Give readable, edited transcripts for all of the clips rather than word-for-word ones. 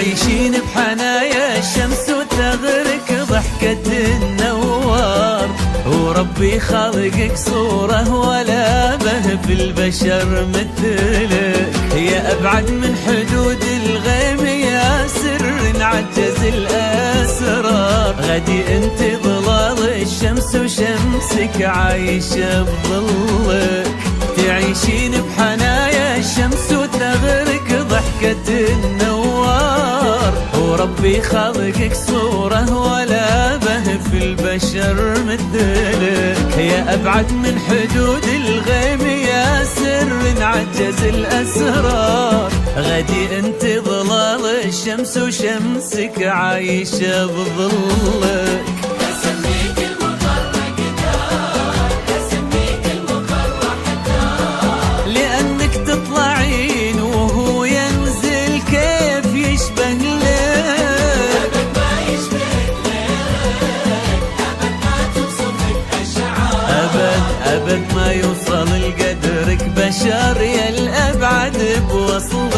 تعيشين بحنايا الشمس وتغرك ضحكة النوار، وربي خالقك صورة ولا به في البشر مثلك، يا أبعد من حدود الغيم يا سر عجز الأسرار، غدي انت ظلال الشمس وشمسك عايشة بظلك، تعيشين بحنايا الشمس وتغرك ضحكة النوار، وربي خلقك صورة ولا به في البشر مثلك، يا أبعد من حدود الغيم يا سر عجز الأسرار، غدي انت ظلال الشمس وشمسك عايشة بظلك. أبد ما يوصل لقدرك بشر يا الأبعد بوصلك،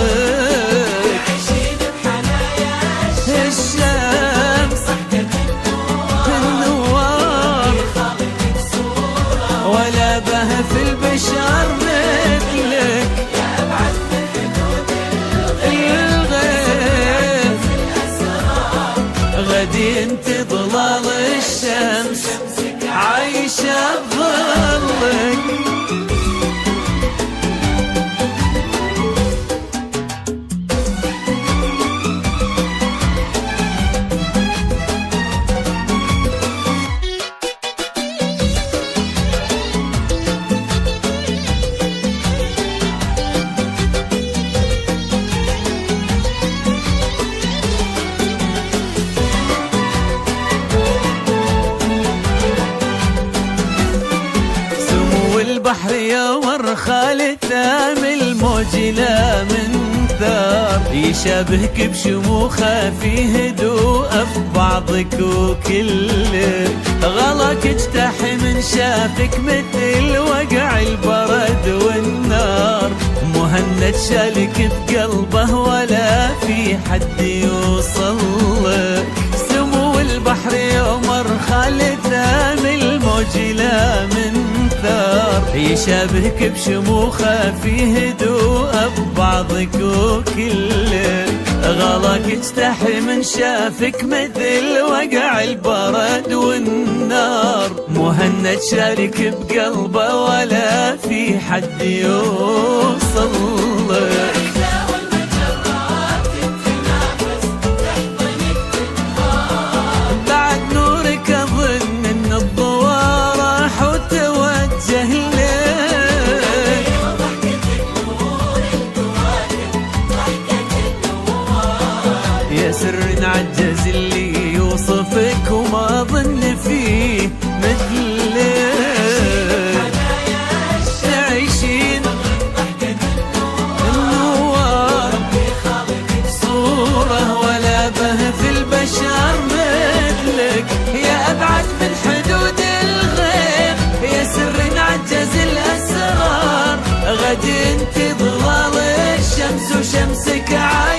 تعيشين بحنايا الشمس النوار، خالقك صورة ولا به في البشر مثلك، يا أبعد من حدود الغيب الأسرار، غدي انت ظلال الشمس عايشة بظلك. البحر يمر خالد ثام الموج لا من ثار، يشابهك بشموخه في هدوء في بعضك وكلك، غلاك اجتاح من شافك مثل وقع البرد والنار، مهند شالك بقلبه ولا في حد يوصل لك، سمو البحر يمر خالد ثام الموج لا من ثار، يشابهك بشموخه في هدوء ببعضك وكلك، غلاك اجتاح من شافك مثل وقع البرد والنار، مهند شارك بقلبه ولا في حد يوصل لك. يا سر عجز اللي يوصفك وما ظن فيه مثلك، تعيشين النوار، صورة ولا به في البشر مثلك، يا أبعد من حدود الغيب يا سر عجز الأسرار، غدي انت ظلال الشمس وشمسك عايشة